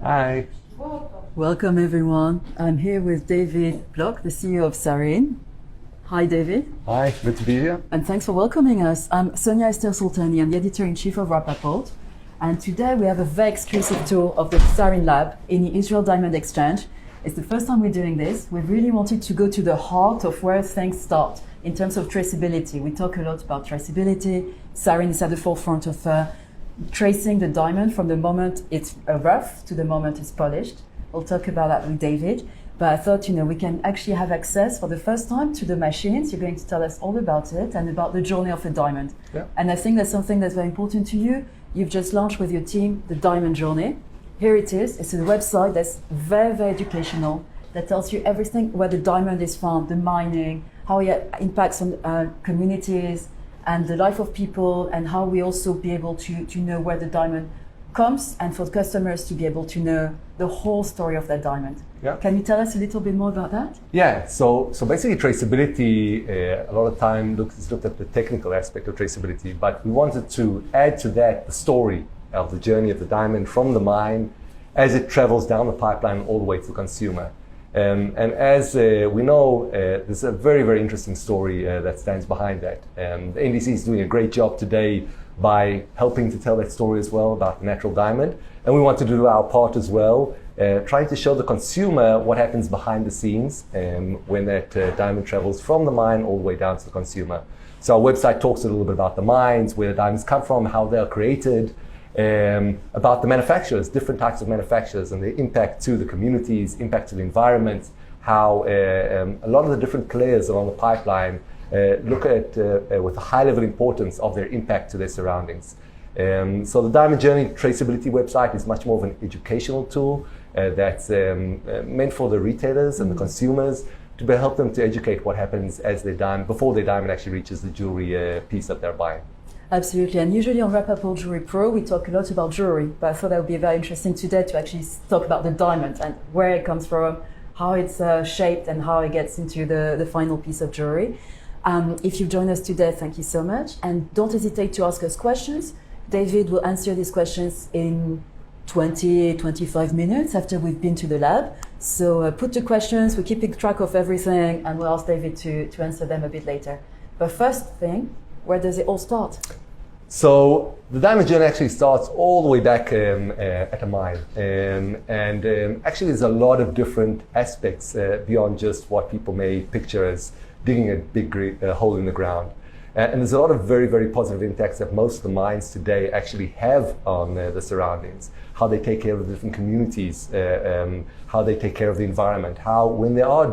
Hi. Welcome everyone. I'm here with David Bloch, the CEO of Sarine. Hi David. Hi, good to be here. And thanks for welcoming us. I'm Sonia Esther Sultani, I'm the editor-in-chief of Rapaport. And today we have a very exclusive tour of the Sarine lab in the Israel Diamond Exchange. It's the first time we're doing this. We really wanted to go to the heart of where things start in terms of traceability. We talk a lot about traceability. Sarine is at the forefront of tracing the diamond from the moment it's rough to the moment it's polished. We'll talk about that with David. But I thought, we can actually have access for the first time to the machines. You're going to tell us all about it and about the journey of a diamond. Yeah. And I think that's something that's very important to you. You've just launched with your team the Diamond Journey. Here it is. It's a website that's very, very educational, that tells you everything where the diamond is found, the mining, how it impacts on communities and the life of people, and how we also be able to know where the diamond comes, and for customers to be able to know the whole story of that diamond. Yeah. Can you tell us a little bit more about that? Yeah, so basically traceability, a lot of time is looked at the technical aspect of traceability, but we wanted to add to that the story of the journey of the diamond from the mine as it travels down the pipeline all the way to the consumer. And as we know, there's a very, very interesting story that stands behind that. The NDC is doing a great job today by helping to tell that story as well about the natural diamond. And we want to do our part as well, trying to show the consumer what happens behind the scenes when that diamond travels from the mine all the way down to the consumer. So our website talks a little bit about the mines, where the diamonds come from, how they're created, about the manufacturers, different types of manufacturers and the impact to the communities, impact to the environment, how a lot of the different players along the pipeline look at with a high level importance of their impact to their surroundings. So the Diamond Journey Traceability website is much more of an educational tool that's meant for the retailers and the consumers to help them to educate what happens as before their diamond actually reaches the jewelry piece that they're buying. Absolutely, and usually on Rapaport Jewelry Pro we talk a lot about jewelry, but I thought that would be very interesting today to actually talk about the diamond and where it comes from, how it's shaped and how it gets into the final piece of jewelry. If you've joined us today, thank you so much, and don't hesitate to ask us questions. David will answer these questions in 20-25 minutes after we've been to the lab. So put the questions, we're keeping track of everything, and we'll ask David to answer them a bit later. But first thing, where does it all start? So the diamond journey actually starts all the way back at a mine. Actually there's a lot of different aspects beyond just what people may picture as digging a big hole in the ground. And there's a lot of very, very positive impacts that most of the mines today actually have on the surroundings, how they take care of the different communities, how they take care of the environment, how when they are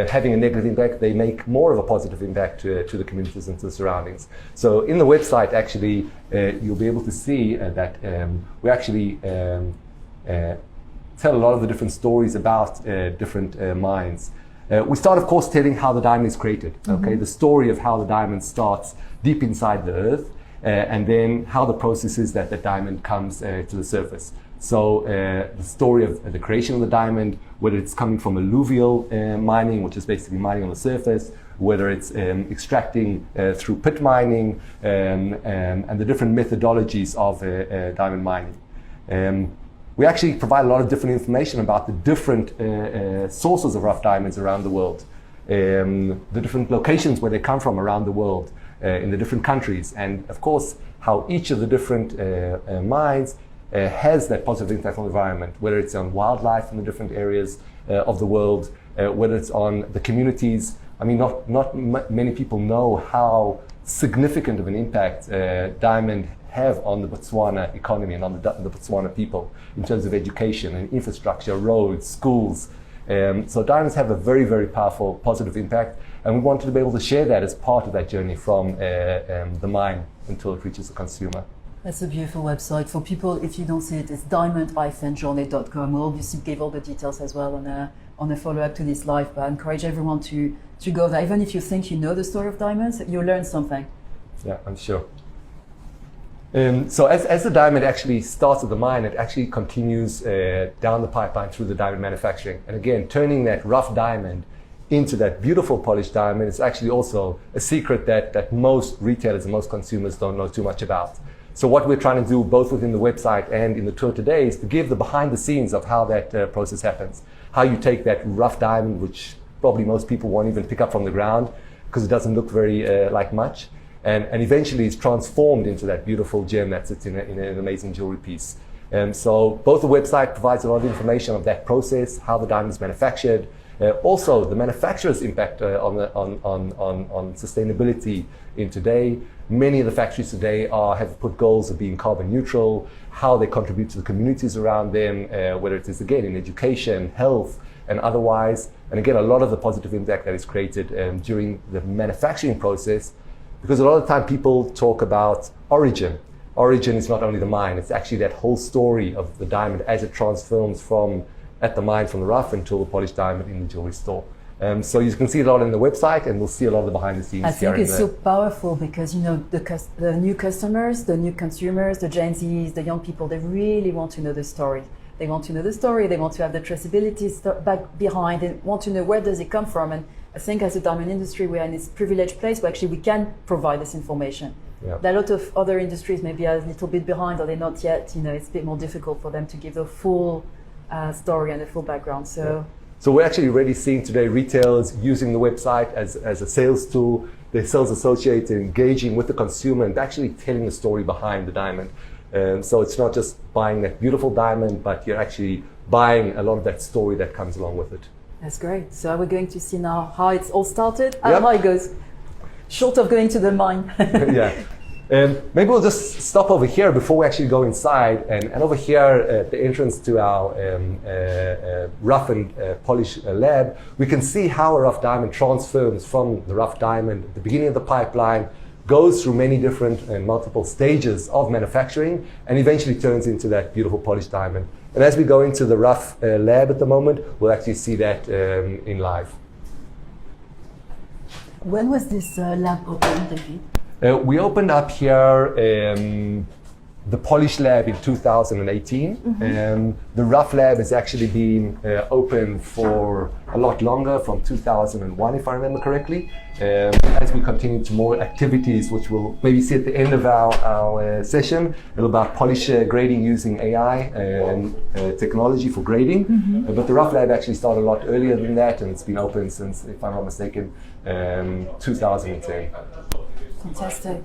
having a negative impact, they make more of a positive impact to the communities and to the surroundings. So in the website, actually, you'll be able to see that we actually tell a lot of the different stories about different mines. We start, of course, telling how the diamond is created, okay? The story of how the diamond starts deep inside the earth, and then how the process is that the diamond comes to the surface. So the story of the creation of the diamond, whether it's coming from alluvial mining, which is basically mining on the surface, whether it's extracting through pit mining, and the different methodologies of diamond mining. We actually provide a lot of different information about the different sources of rough diamonds around the world, the different locations where they come from around the world, in the different countries, and of course how each of the different mines has that positive impact on the environment, whether it's on wildlife in the different areas of the world, whether it's on the communities. I mean, not many people know how significant of an impact diamond have on the Botswana economy and on the Botswana people in terms of education and infrastructure, roads, schools. So diamonds have a very, very powerful positive impact, and we wanted to be able to share that as part of that journey from the mine until it reaches the consumer. That's a beautiful website. For people, if you don't see it, it's diamond-journey.com. We'll obviously give all the details as well on a follow-up to this live, but I encourage everyone to go there. Even if you think you know the story of diamonds, you'll learn something. Yeah, I'm sure. So as the diamond actually starts at the mine, it actually continues down the pipeline through the diamond manufacturing. And again, turning that rough diamond into that beautiful polished diamond is actually also a secret that most retailers and most consumers don't know too much about. So what we're trying to do both within the website and in the tour today is to give the behind the scenes of how that process happens. How you take that rough diamond, which probably most people won't even pick up from the ground because it doesn't look very like much, and eventually it's transformed into that beautiful gem that sits in an amazing jewelry piece. So both the website provides a lot of information of that process, how the diamond is manufactured, also the manufacturer's impact on sustainability in today. Many of the factories today have put goals of being carbon neutral, how they contribute to the communities around them, whether it is again in education, health, and otherwise. And again, a lot of the positive impact that is created during the manufacturing process, because a lot of the time people talk about origin. Origin is not only the mine, it's actually that whole story of the diamond as it transforms from at the mine, from the rough until the polished diamond in the jewelry store. So you can see a lot on the website, and we'll see a lot of the behind the scenes. I think it's so powerful because, you know, the new customers, the new consumers, the Gen Zs, the young people, they really want to know the story. They want to know the story, they want to have the traceability back behind, they want to know where does it come from. And I think as a diamond industry, we are in this privileged place where actually we can provide this information. Yeah. There are a lot of other industries maybe are a little bit behind, or they're not yet, you know, it's a bit more difficult for them to give the full story and the full background. So. Yeah. So we're actually already seeing today retailers using the website as a sales tool, their sales associates engaging with the consumer and actually telling the story behind the diamond. So it's not just buying that beautiful diamond, but you're actually buying a lot of that story that comes along with it. That's great. So we're going to see now how it's all started and Yep. how it goes, short of going to the mine. Yeah. Maybe we'll just stop over here before we actually go inside. And over here at the entrance to our rough and polish lab, we can see how a rough diamond transforms from the rough diamond at the beginning of the pipeline, goes through many different and multiple stages of manufacturing, and eventually turns into that beautiful polished diamond. And as we go into the rough lab at the moment, we'll actually see that in live. When was this lab opened, David? We opened up here the polish lab in 2018. Mm-hmm. The rough lab has actually been open for a lot longer, from 2001, if I remember correctly. As we continue to more activities, which we'll maybe see at the end of our session, a little about polish grading using AI and technology for grading. Mm-hmm. But the rough lab actually started a lot earlier than that, and it's been open since, if I'm not mistaken, 2010. Fantastic.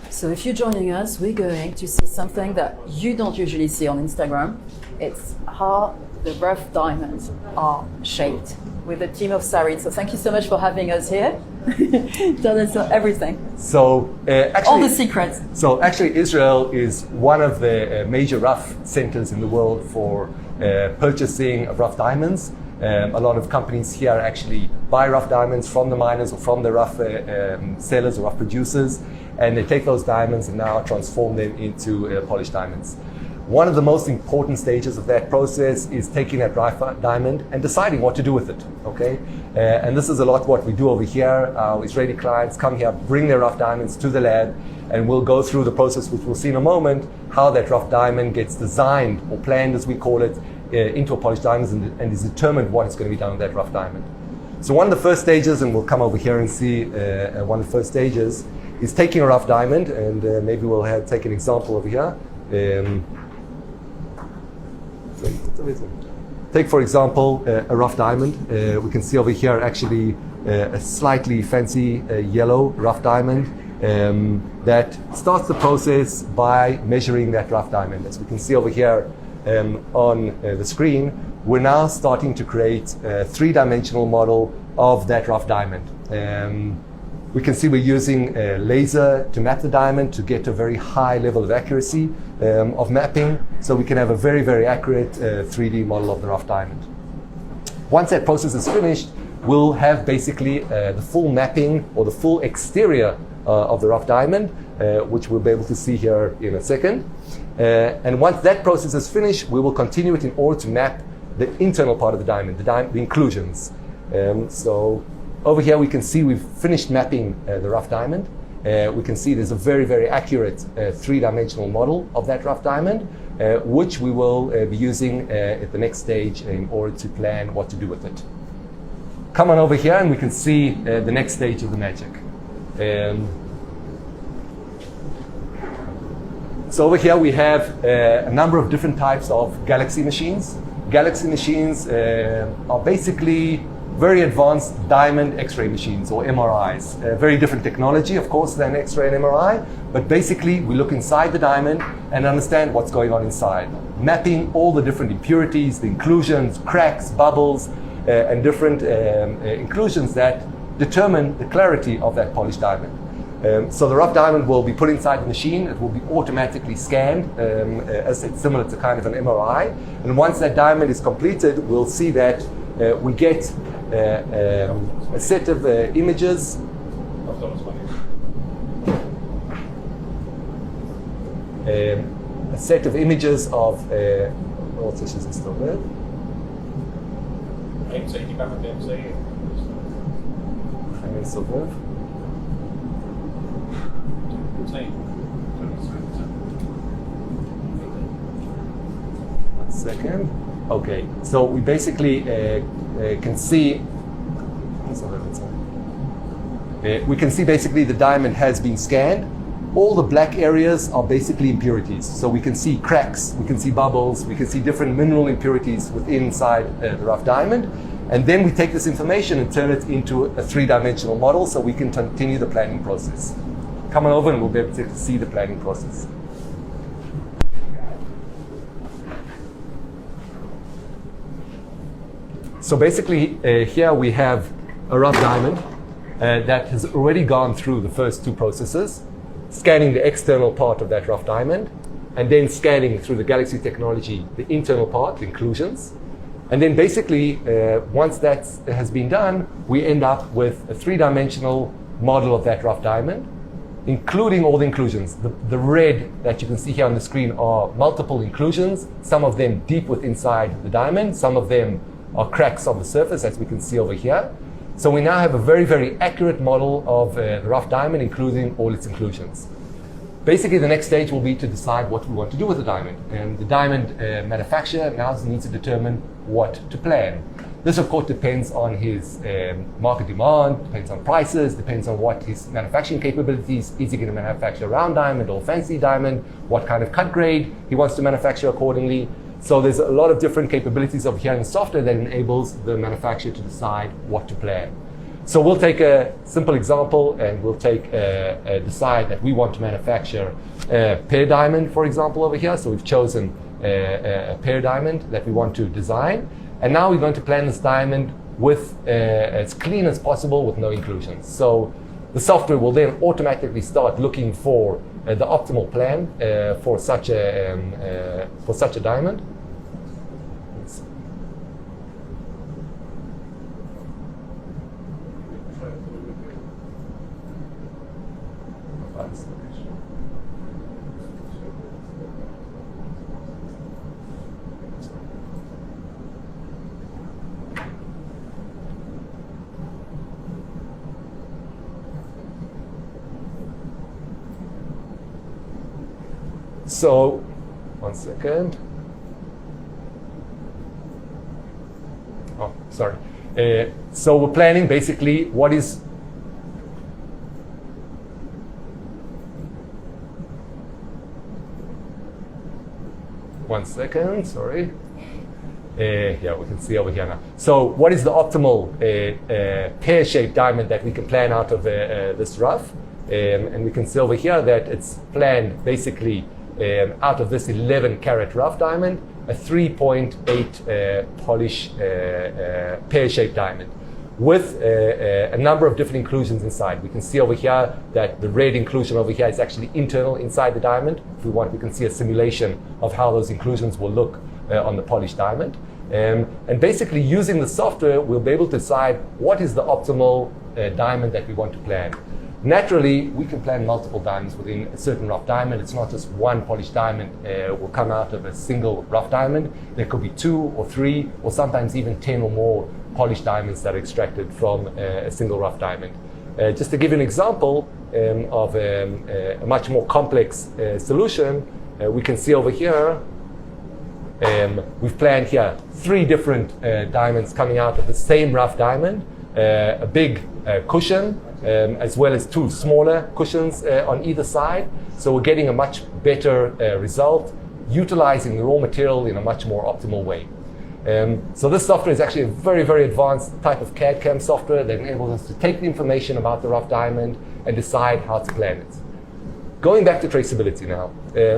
So if you're joining us, we're going to see something that you don't usually see on Instagram. It's how the rough diamonds are shaped with the team of Sarine. So thank you so much for having us here. Tell us everything. So actually, all the secrets. So actually, Israel is one of the major rough centers in the world for purchasing of rough diamonds. A lot of companies here actually buy rough diamonds from the miners or from the rough sellers or rough producers, and they take those diamonds and now transform them into polished diamonds. One of the most important stages of that process is taking that rough diamond and deciding what to do with it, okay? And this is a lot what we do over here. Our Israeli clients come here, bring their rough diamonds to the lab, and we'll go through the process, which we'll see in a moment, how that rough diamond gets designed or planned, as we call it, into a polished diamond, and is determined what is going to be done with that rough diamond. So one of the first stages, and we'll come over here and see one of the first stages, is taking a rough diamond, and maybe we'll take an example over here. Take, for example, a rough diamond. We can see over here actually a slightly fancy yellow rough diamond that starts the process by measuring that rough diamond. As we can see over here on the screen, we're now starting to create a three-dimensional model of that rough diamond. We can see we're using a laser to map the diamond to get a very high level of accuracy of mapping, so we can have a very, very accurate 3D model of the rough diamond. Once that process is finished, we'll have basically the full mapping or the full exterior of the rough diamond, which we'll be able to see here in a second. And once that process is finished, we will continue it in order to map the internal part of the diamond, the inclusions. So over here we can see we've finished mapping the rough diamond. We can see there's a very, very accurate three-dimensional model of that rough diamond, which we will be using at the next stage in order to plan what to do with it. Come on over here and we can see the next stage of the magic. So over here we have a number of different types of galaxy machines. Galaxy machines are basically very advanced diamond X-ray machines, or MRIs. Very different technology, of course, than X-ray and MRI, but basically we look inside the diamond and understand what's going on inside, mapping all the different impurities, the inclusions, cracks, bubbles, and different inclusions that determine the clarity of that polished diamond. So the rough diamond will be put inside the machine. It will be automatically scanned, as it's similar to kind of an MRI. And once that diamond is completed, we'll see that we get a set of images. A set of images of what is still there? One second. Okay, so we basically can see. We can see basically the diamond has been scanned. All the black areas are basically impurities. So we can see cracks, we can see bubbles, we can see different mineral impurities within inside the rough diamond. And then we take this information and turn it into a three-dimensional model so we can continue the planning process. Come on over and we'll be able to see the planning process. So basically here we have a rough diamond that has already gone through the first two processes, scanning the external part of that rough diamond, and then scanning through the Galaxy technology the internal part, the inclusions. And then basically, once that has been done, we end up with a three-dimensional model of that rough diamond, including all the inclusions. The red that you can see here on the screen are multiple inclusions, some of them deep within inside the diamond, some of them are cracks on the surface, as we can see over here. So we now have a very, very accurate model of the rough diamond, including all its inclusions. Basically, the next stage will be to decide what we want to do with the diamond. And the diamond manufacturer now needs to determine what to plan. This, of course, depends on his market demand, depends on prices, depends on what his manufacturing capabilities. Is he going to manufacture a round diamond or fancy diamond? What kind of cut grade he wants to manufacture accordingly? So there's a lot of different capabilities over here in the software that enables the manufacturer to decide what to plan. So we'll take a simple example and we'll decide that we want to manufacture a pear diamond, for example, over here. So we've chosen a pear diamond that we want to design. And now we're going to plan this diamond with as clean as possible with no inclusions. So the software will then automatically start looking for the optimal plan for such a diamond. So, one second. Oh, sorry. So we're planning basically what is one second, sorry. Yeah, we can see over here now. So what is the optimal pear-shaped diamond that we can plan out of this rough? And we can see over here that it's planned basically out of this 11 carat rough diamond, a 3.8 polish pear-shaped diamond with a number of different inclusions inside. We can see over here that the red inclusion over here is actually internal inside the diamond. If we want, we can see a simulation of how those inclusions will look on the polished diamond. And basically using the software, we'll be able to decide what is the optimal diamond that we want to plan. Naturally, we can plan multiple diamonds within a certain rough diamond. It's not just one polished diamond will come out of a single rough diamond. There could be 2 or 3 or sometimes even 10 or more polished diamonds that are extracted from a single rough diamond. Just to give you an example of a much more complex solution, we can see over here, we've planned here 3 different diamonds coming out of the same rough diamond, a big cushion, as well as two smaller cushions on either side. So we're getting a much better result, utilizing the raw material in a much more optimal way. So this software is actually a very, very advanced type of CAD/CAM software that enables us to take the information about the rough diamond and decide how to plan it. Going back to traceability now.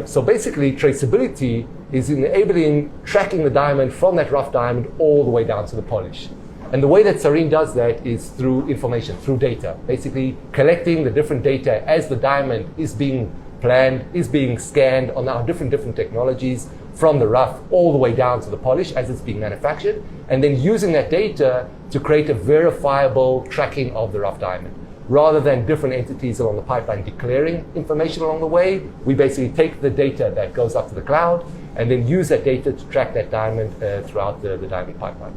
So basically, traceability is enabling tracking the diamond from that rough diamond all the way down to the polish. And the way that Sarine does that is through information, through data. Basically, collecting the different data as the diamond is being planned, is being scanned on our different technologies from the rough all the way down to the polish as it's being manufactured, and then using that data to create a verifiable tracking of the rough diamond. Rather than different entities along the pipeline declaring information along the way, we basically take the data that goes up to the cloud and then use that data to track that diamond throughout the diamond pipeline.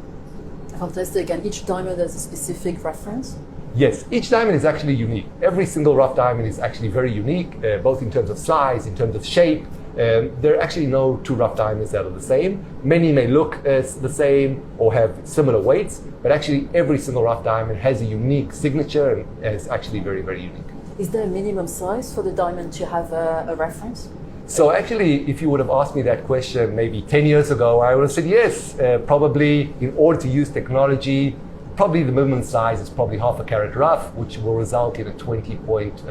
Fantastic. And each diamond has a specific reference? Yes, each diamond is actually unique. Every single rough diamond is actually very unique, both in terms of size, in terms of shape. There are actually no two rough diamonds that are the same. Many may look the same or have similar weights, but actually every single rough diamond has a unique signature and is actually very, very unique. Is there a minimum size for the diamond to have a reference? So actually, if you would have asked me that question maybe 10 years ago, I would have said yes. Probably in order to use technology, probably the minimum size is probably 0.5 carat rough, which will result in a 20-point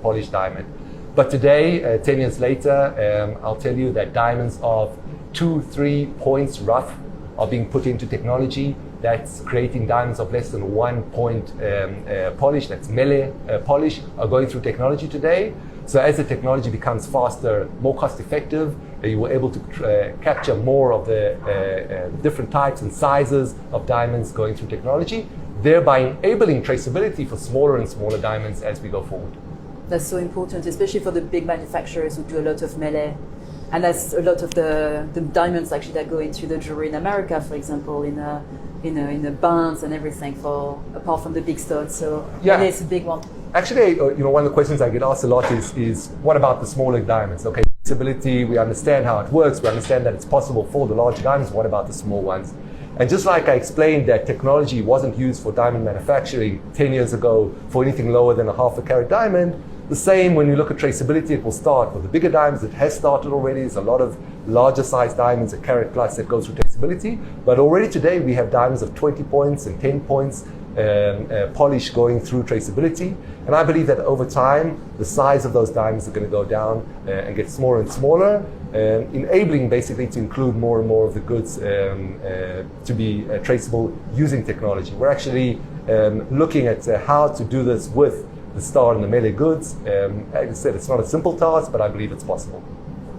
polished diamond. But today, 10 years later, I'll tell you that diamonds of 2-3 points rough are being put into technology. That's creating diamonds of less than 1 point polish, that's melee polish, are going through technology today. So as the technology becomes faster, more cost effective, you were able to capture more of the different types and sizes of diamonds going through technology, thereby enabling traceability for smaller and smaller diamonds as we go forward. That's so important, especially for the big manufacturers who do a lot of melee. And that's a lot of the diamonds actually that go into the jewelry in America, for example, in the bands and everything, apart from the big studs. So yeah, it's a big one. Actually, one of the questions I get asked a lot is what about the smaller diamonds? Okay, traceability, we understand how it works, we understand that it's possible for the larger diamonds. What about the small ones? And just like I explained that technology wasn't used for diamond manufacturing 10 years ago for anything lower than a 0.5 carat diamond, the same when you look at traceability, it will start with the bigger diamonds. It has started already. There's a lot of larger size diamonds, a carat plus, that goes through traceability. But already today we have diamonds of 20 points and 10 points polish going through traceability. And I believe that over time, the size of those diamonds are going to go down and get smaller and smaller, enabling basically to include more and more of the goods to be traceable using technology. We're actually looking at how to do this with the star and the melee goods. As I said, it's not a simple task, but I believe it's possible.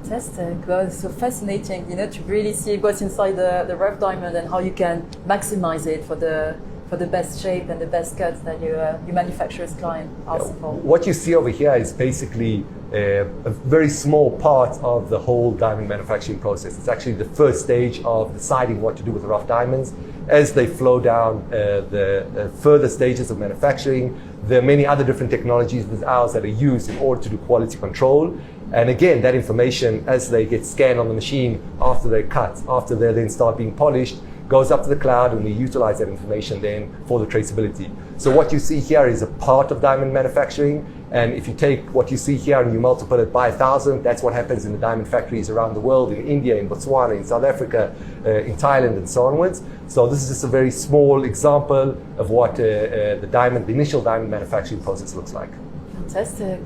Fantastic. Well, it's so fascinating, to really see what's inside the rough diamond and how you can maximize it for the best shape and the best cuts that your manufacturer's client asks for. What you see over here is basically a very small part of the whole diamond manufacturing process. It's actually the first stage of deciding what to do with the rough diamonds. As they flow down the further stages of manufacturing, there are many other different technologies with ours that are used in order to do quality control. And again, that information, as they get scanned on the machine after they're cut, after they then start being polished, goes up to the cloud, and we utilize that information then for the traceability. So what you see here is a part of diamond manufacturing, and if you take what you see here and you multiply it by 1,000, that's what happens in the diamond factories around the world, in India, in Botswana, in South Africa, in Thailand, and so onwards. So this is just a very small example of what the initial diamond manufacturing process looks like. Fantastic.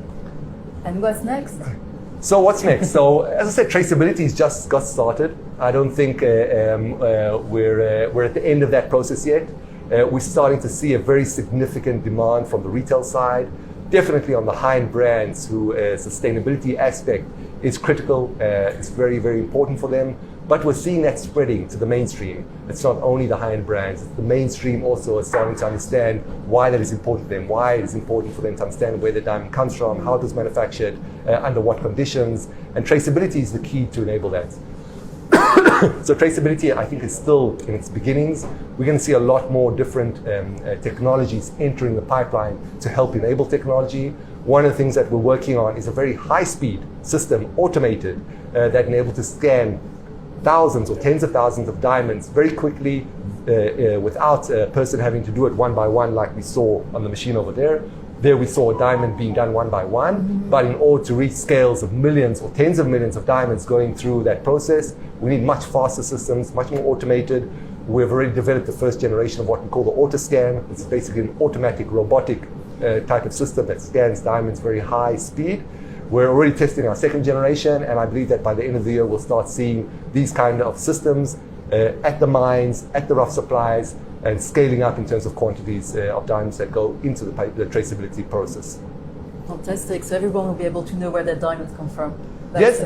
And what's next? So what's next? So as I said, traceability's just got started. I don't think we're at the end of that process yet. We're starting to see a very significant demand from the retail side, definitely on the high-end brands who sustainability aspect is critical. It's very, very important for them. But we're seeing that spreading to the mainstream. It's not only the high-end brands, it's the mainstream also is starting to understand why that is important to them, why it is important for them to understand where the diamond comes from, how it was manufactured, under what conditions, and traceability is the key to enable that. So traceability, I think, is still in its beginnings. We're going to see a lot more different technologies entering the pipeline to help enable technology. One of the things that we're working on is a very high-speed system, automated, that enables to scan thousands or tens of thousands of diamonds very quickly without a person having to do it one by one like we saw on the machine over there, There we saw a diamond being done one by one, but in order to reach scales of millions or tens of millions of diamonds going through that process, we need much faster systems, much more automated. We've already developed the first generation of what we call the autoscan. It's basically an automatic robotic type of system that scans diamonds very high speed. We're already testing our second generation, and I believe that by the end of the year we'll start seeing these kind of systems at the mines, at the rough supplies, and scaling up in terms of quantities of diamonds that go into the traceability process. Fantastic. So everyone will be able to know where their diamonds come from. Yes,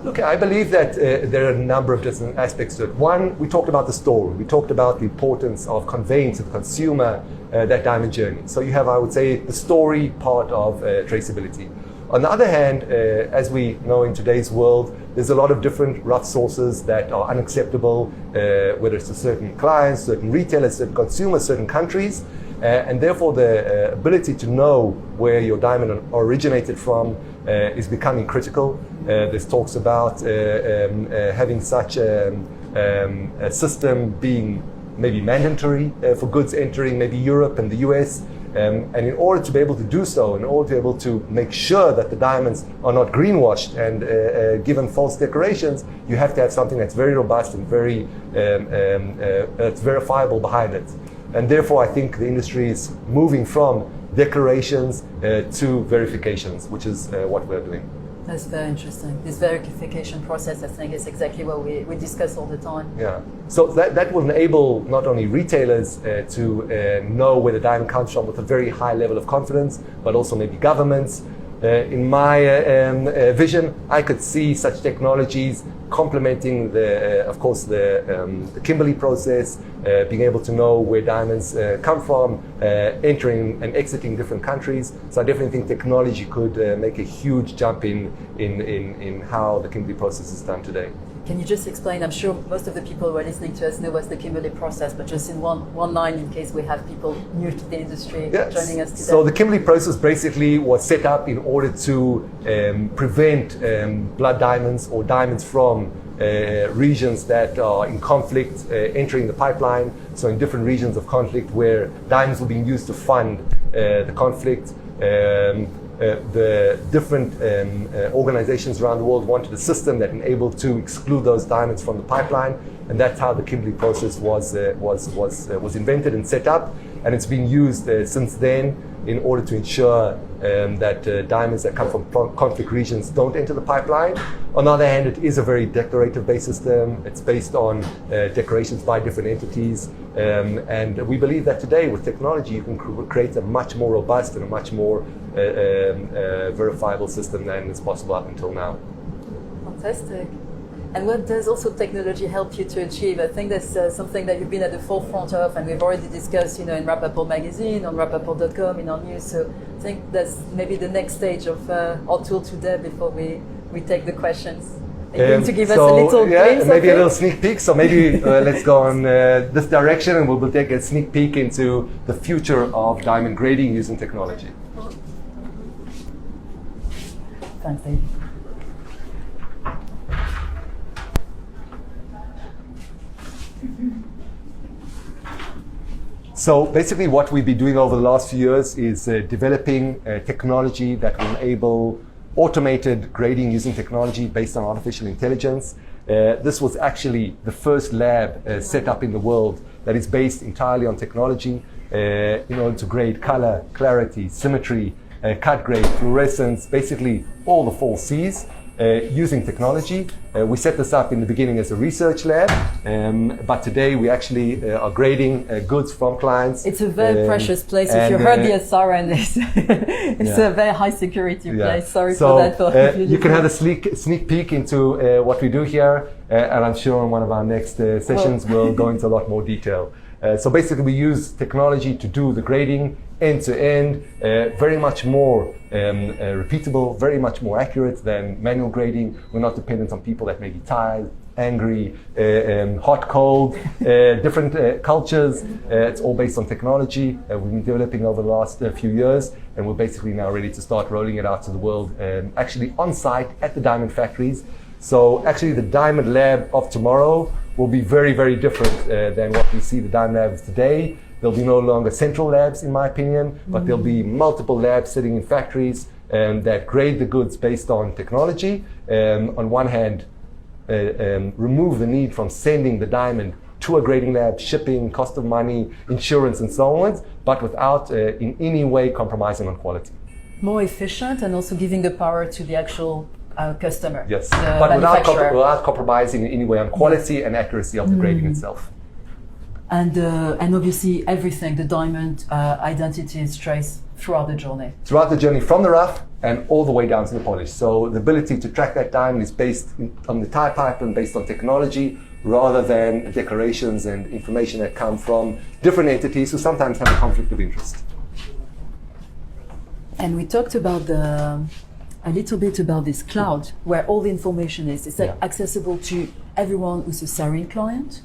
look, I believe that there are a number of different aspects to it. One, we talked about the story. We talked about the importance of conveying to the consumer that diamond journey. So you have, I would say, the story part of traceability. On the other hand, as we know in today's world, there's a lot of different rough sources that are unacceptable, whether it's to certain clients, certain retailers, certain consumers, certain countries. And therefore, the ability to know where your diamond originated from is becoming critical. There's talks about having such a system being maybe mandatory for goods entering maybe Europe and the US. And in order to be able to do so, in order to be able to make sure that the diamonds are not greenwashed and given false decorations, you have to have something that's very robust and very that's verifiable behind it. And therefore, I think the industry is moving from declarations to verifications, which is what we're doing. That's very interesting. This verification process, I think, is exactly what we discuss all the time. Yeah. So that will enable not only retailers to know where the diamond comes from with a very high level of confidence, but also maybe governments. In my vision, I could see such technologies complementing of course, the Kimberley process, being able to know where diamonds come from, entering and exiting different countries. So I definitely think technology could make a huge jump in how the Kimberley process is done today. Can you just explain? I'm sure most of the people who are listening to us know what's the Kimberley process, but just in one line in case we have people new to the industry joining us today. So the Kimberley process basically was set up in order to prevent blood diamonds or diamonds from regions that are in conflict entering the pipeline. So in different regions of conflict where diamonds were being used to fund the conflict, the different organizations around the world wanted a system that enabled to exclude those diamonds from the pipeline, and that's how the Kimberley process was invented and set up, and it's been used since then in order to ensure that diamonds that come from conflict regions don't enter the pipeline. On the other hand, it is a very declarative-based system. It's based on declarations by different entities, and we believe that today with technology you can create a much more robust and a much more verifiable system than is possible up until now. Fantastic. And what does also technology help you to achieve? I think that's something that you've been at the forefront of, and we've already discussed, in Rapaport magazine, on Rapaport.com, in our news. So I think that's maybe the next stage of our tour today before we take the questions. Are you going to give us a little glimpse maybe of a little sneak peek. So maybe let's go on this direction, and we'll take a sneak peek into the future of diamond grading using technology. Thanks, Dave. So basically what we've been doing over the last few years is developing technology that will enable automated grading using technology based on artificial intelligence. This was actually the first lab set up in the world that is based entirely on technology in order to grade color, clarity, symmetry, cut grade, fluorescence, basically all the 4 C's. Using technology. We set this up in the beginning as a research lab, but today we actually are grading goods from clients. It's a very precious place. If you heard the Sarine, it's a very high security place. Sorry for that. You can have a sneak peek into what we do here, and I'm sure in one of our next sessions we'll go into a lot more detail. So basically we use technology to do the grading end to end, very much more repeatable, very much more accurate than manual grading. We're not dependent on people that may be tired, angry, hot, cold, different cultures. It's all based on technology we've been developing over the last few years, and we're basically now ready to start rolling it out to the world, actually on site at the diamond factories. So actually the diamond lab of tomorrow will be very, very different than what we see the diamond labs today. There'll be no longer central labs, in my opinion, but there'll be multiple labs sitting in factories that grade the goods based on technology. On one hand, remove the need from sending the diamond to a grading lab, shipping, cost of money, insurance, and so on, but without in any way compromising on quality. More efficient and also giving the power to the actual customer. Yes, the but manufacturer. without compromising in any way on quality and accuracy of the grading itself. And obviously everything, the diamond identity is traced throughout the journey. Throughout the journey from the rough and all the way down to the polish. So the ability to track that diamond is based on the tie pipe and based on technology rather than declarations and information that come from different entities who sometimes have a conflict of interest. And we talked about a little bit about this cloud where all the information is. Is that accessible to everyone who's a Sarine client?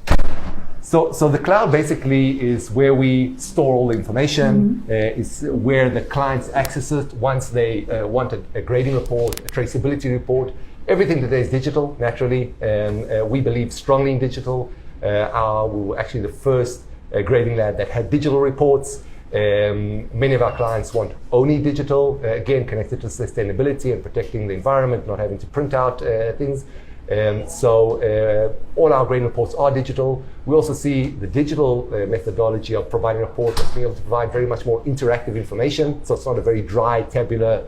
So the cloud basically is where we store all the information. It's where the clients access it once they want a grading report, a traceability report. Everything today is digital, naturally, and we believe strongly in digital. We were actually the first grading lab that had digital reports. Many of our clients want only digital, again connected to sustainability and protecting the environment, not having to print out things. So all our grading reports are digital. We also see the digital methodology of providing reports as being able to provide very much more interactive information. So it's not a very dry, tabular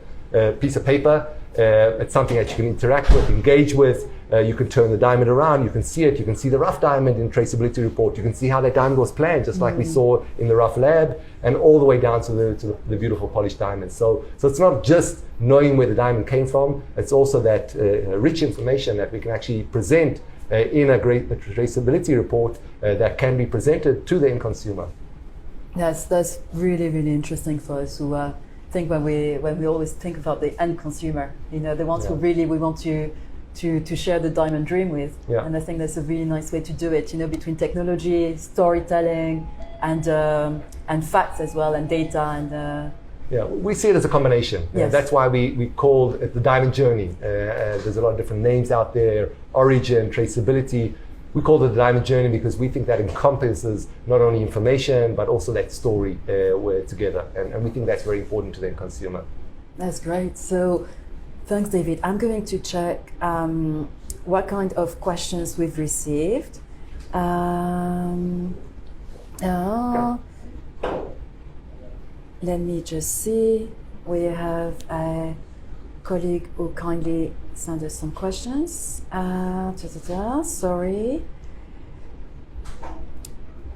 piece of paper. It's something that you can interact with, engage with. You can turn the diamond around, you can see it, you can see the rough diamond in traceability report, you can see how that diamond was planned, just like we saw in the rough lab, and all the way down to the beautiful polished diamond. So it's not just knowing where the diamond came from, it's also that rich information that we can actually present in a traceability report that can be presented to the end consumer. Yes, that's really, really interesting for us who think when we always think about the end consumer, the ones who really we want to share the diamond dream with. And I think that's a really nice way to do it, between technology, storytelling, and facts as well, and data. And we see it as a combination. That's why we called it the diamond journey. There's a lot of different names out there, origin, traceability. We call it the diamond journey because we think that encompasses not only information but also that story together, and we think that's very important to the end consumer. That's great. So thanks, David. I'm going to check what kind of questions we've received. Let me just see. We have a colleague who kindly sent us some questions. Sorry.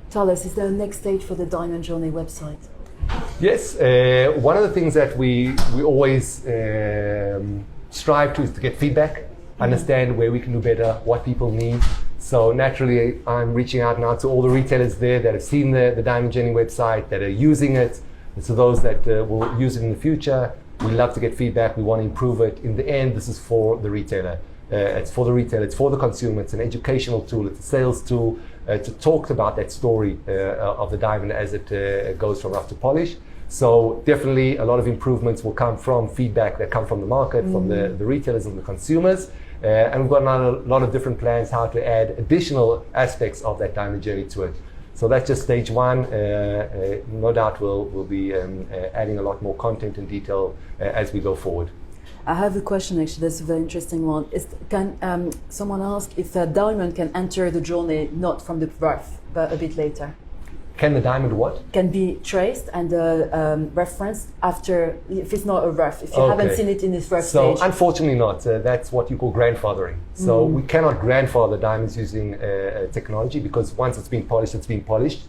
Tell us, is there a next stage for the Diamond Journey website? Yes, one of the things that we always strive to is to get feedback, understand where we can do better, what people need. So naturally, I'm reaching out now to all the retailers there that have seen the Diamond Journey website, that are using it. And so those that will use it in the future, we love to get feedback. We want to improve it. In the end, this is for the retailer. It's for the retailer. It's for the consumer. It's an educational tool. It's a sales tool to talk about that story of the diamond as it goes from rough to polish. So definitely a lot of improvements will come from feedback that come from the market, from the retailers and the consumers. And we've got a lot of different plans how to add additional aspects of that diamond journey to it. So that's just stage one. No doubt we'll be adding a lot more content and detail as we go forward. I have a question actually, that's a very interesting one. Can someone ask if a diamond can enter the journey not from the rough, but a bit later? Can the diamond what? Can be traced and referenced after, if it's not a rough, if you haven't seen it in this rough stage. So unfortunately not. That's what you call grandfathering. So we cannot grandfather diamonds using technology because once it's been polished, it's been polished.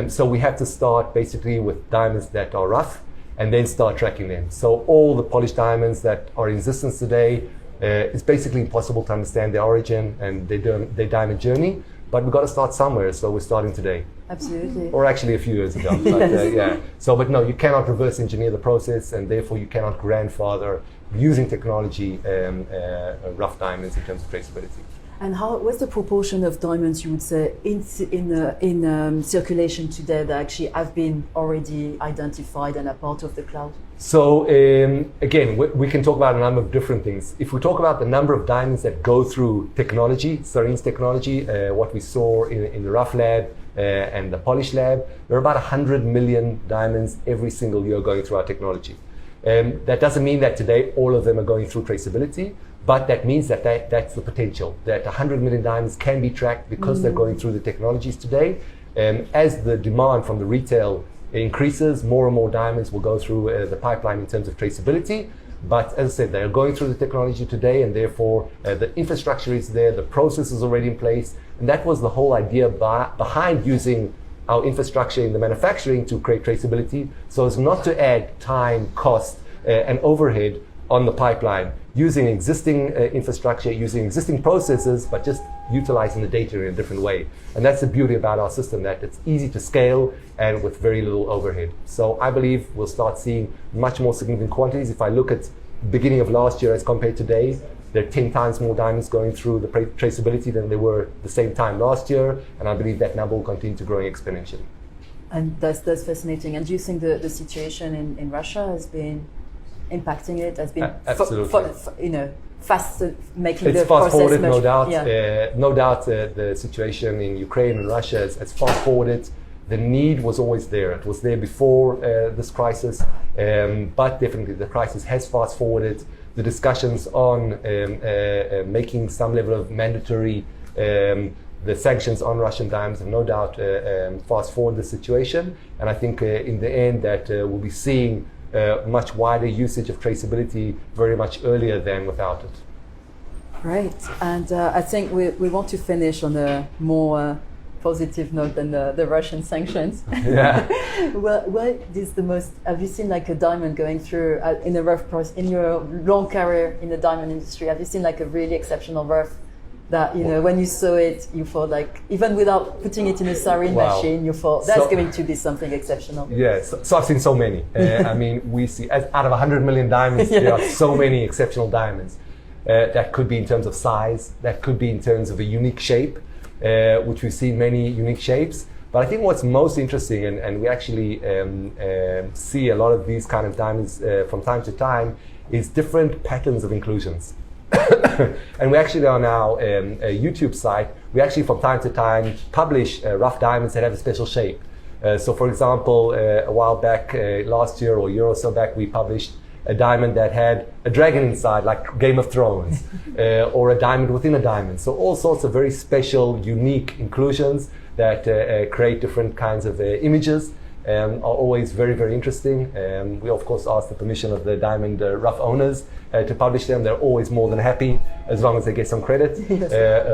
So we have to start basically with diamonds that are rough and then start tracking them. So all the polished diamonds that are in existence today, it's basically impossible to understand their origin and their diamond journey. But we've got to start somewhere, so we're starting today. Absolutely. Or actually a few years ago. But, but no, you cannot reverse engineer the process, and therefore you cannot grandfather using technology rough diamonds in terms of traceability. And what's the proportion of diamonds you would say in circulation today that actually have been already identified and are part of the cloud? So again, we can talk about a number of different things. If we talk about the number of diamonds that go through technology, Sarine's technology, what we saw in the rough lab, and the polish lab, there are about 100 million diamonds every single year going through our technology. That doesn't mean that today all of them are going through traceability, but that means that's the potential, that 100 million diamonds can be tracked because they're going through the technologies today. As the demand from the retail increases, more and more diamonds will go through the pipeline in terms of traceability. But as I said, they're going through the technology today, and therefore the infrastructure is there, the process is already in place. And that was the whole idea behind using our infrastructure in the manufacturing to create traceability, so as not to add time, cost, and overhead on the pipeline, using existing infrastructure, using existing processes, but just utilizing the data in a different way. And that's the beauty about our system, that it's easy to scale and with very little overhead. So I believe we'll start seeing much more significant quantities. If I look at beginning of last year as compared to today, there are 10 times more diamonds going through the traceability than there were the same time last year, and I believe that number will continue to grow exponentially. And that's fascinating. And do you think the situation in Russia has been impacting it? Has been absolutely. Fast making it's the fast process forwarded, much, no doubt. yeah. No doubt, the situation in Ukraine and Russia has fast forwarded. The need was always there. It was there before this crisis, but definitely the crisis has fast forwarded the discussions on making some level of mandatory the sanctions on Russian diamonds have no doubt fast forward the situation. And I think in the end that we'll be seeing much wider usage of traceability very much earlier than without it. Great. And I think we want to finish on a more positive note than the Russian sanctions. Yeah. What is the most, have you seen like a diamond going through in a rough process, in your long career in the diamond industry, have you seen like a really exceptional rough that, when you saw it, you thought like, even without putting it in a Sarine machine, you thought that's going to be something exceptional? Yes, so I've seen so many. I mean, we see, out of 100 million diamonds, there are so many exceptional diamonds. That could be in terms of size, that could be in terms of a unique shape, which we've seen many unique shapes. But I think what's most interesting, and we actually see a lot of these kind of diamonds from time to time, is different patterns of inclusions. And we actually on our YouTube site, we actually from time to time publish rough diamonds that have a special shape. So for example, a while back, last year or a year or so back, we published a diamond that had a dragon inside, like Game of Thrones, or a diamond within a diamond. So all sorts of very special, unique inclusions that create different kinds of images. Are always very, very interesting. We of course ask the permission of the diamond rough owners to publish them. They're always more than happy as long as they get some credit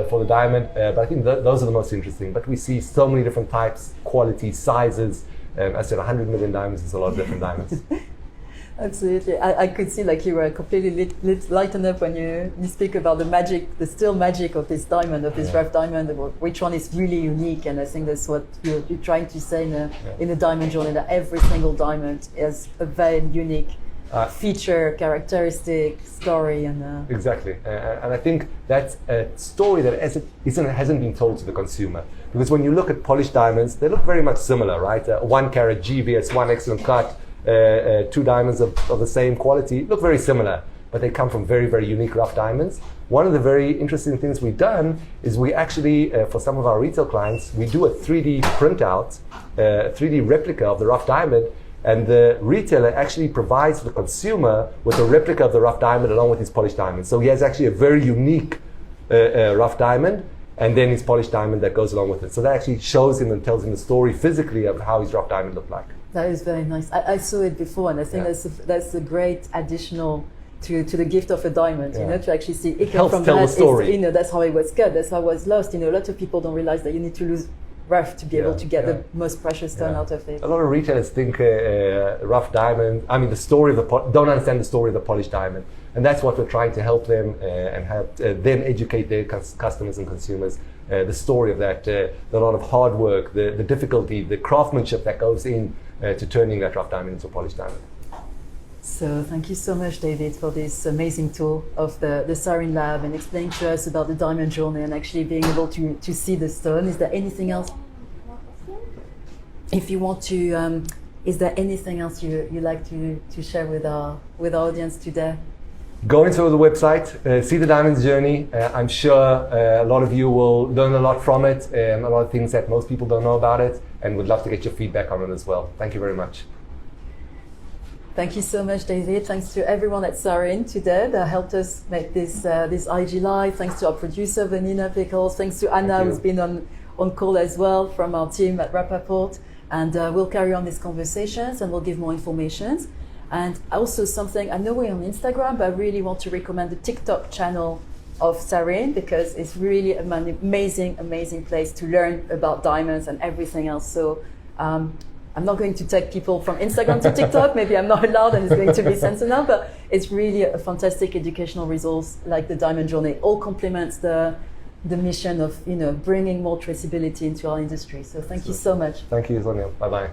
for the diamond. But I think those are the most interesting. But we see so many different types, qualities, sizes. I said 100 million diamonds is a lot of different diamonds. Absolutely. I could see like you were completely lightened up when you speak about the magic, the still magic of this diamond, of this rough diamond, which one is really unique. And I think that's what you're trying to say in a diamond journey, that every single diamond has a very unique feature, characteristic, story. And Exactly. And I think that's a story that hasn't been told to the consumer. Because when you look at polished diamonds, they look very much similar, right? 1 carat GVS, one excellent cut, 2 diamonds of the same quality look very similar, but they come from very, very unique rough diamonds. One of the very interesting things we've done is we actually, for some of our retail clients, we do a 3D printout, 3D replica of the rough diamond, and the retailer actually provides the consumer with a replica of the rough diamond along with his polished diamond. So he has actually a very unique rough diamond, and then his polished diamond that goes along with it. So that actually shows him and tells him the story physically of how his rough diamond looked like. That is very nice. I saw it before, and I think that's a great additional to the gift of a diamond. To actually see it helps from tell that. the story. That's how it was cut. That's how it was lost. A lot of people don't realize that you need to lose rough to be able to get the most precious stone out of it. A lot of retailers think rough diamond. I mean, the story of don't understand the story of the polished diamond, and that's what we're trying to help them and help them educate their customers and consumers. The story of that, a lot of hard work, the difficulty, the craftsmanship that goes in to turning that rough diamond into a polished diamond. So thank you so much, David, for this amazing tour of the Sarine lab and explaining to us about the diamond journey and actually being able to see the stone. Is there anything else? If you want to, is there anything else you like to share with our audience today? go into the website, see the diamonds journey. I'm sure a lot of you will learn a lot from it, a lot of things that most people don't know about it, and would love to get your feedback on it as well. Thank you very much. Thank you so much, David. Thanks to everyone at Sarine today that helped us make this IG Live. Thanks to our producer, Vanina Pickles. Thanks to Anna, who's been on call as well from our team at Rapaport. And we'll carry on these conversations and we'll give more information. And also something, I know we're on Instagram, but I really want to recommend the TikTok channel of Sarine because it's really an amazing, amazing place to learn about diamonds and everything else. So I'm not going to take people from Instagram to TikTok. Maybe I'm not allowed and it's going to be censored now, but it's really a fantastic educational resource like the Diamond Journey. All complements the mission of bringing more traceability into our industry. So thank you so much. Thank you, Sonia. Bye-bye.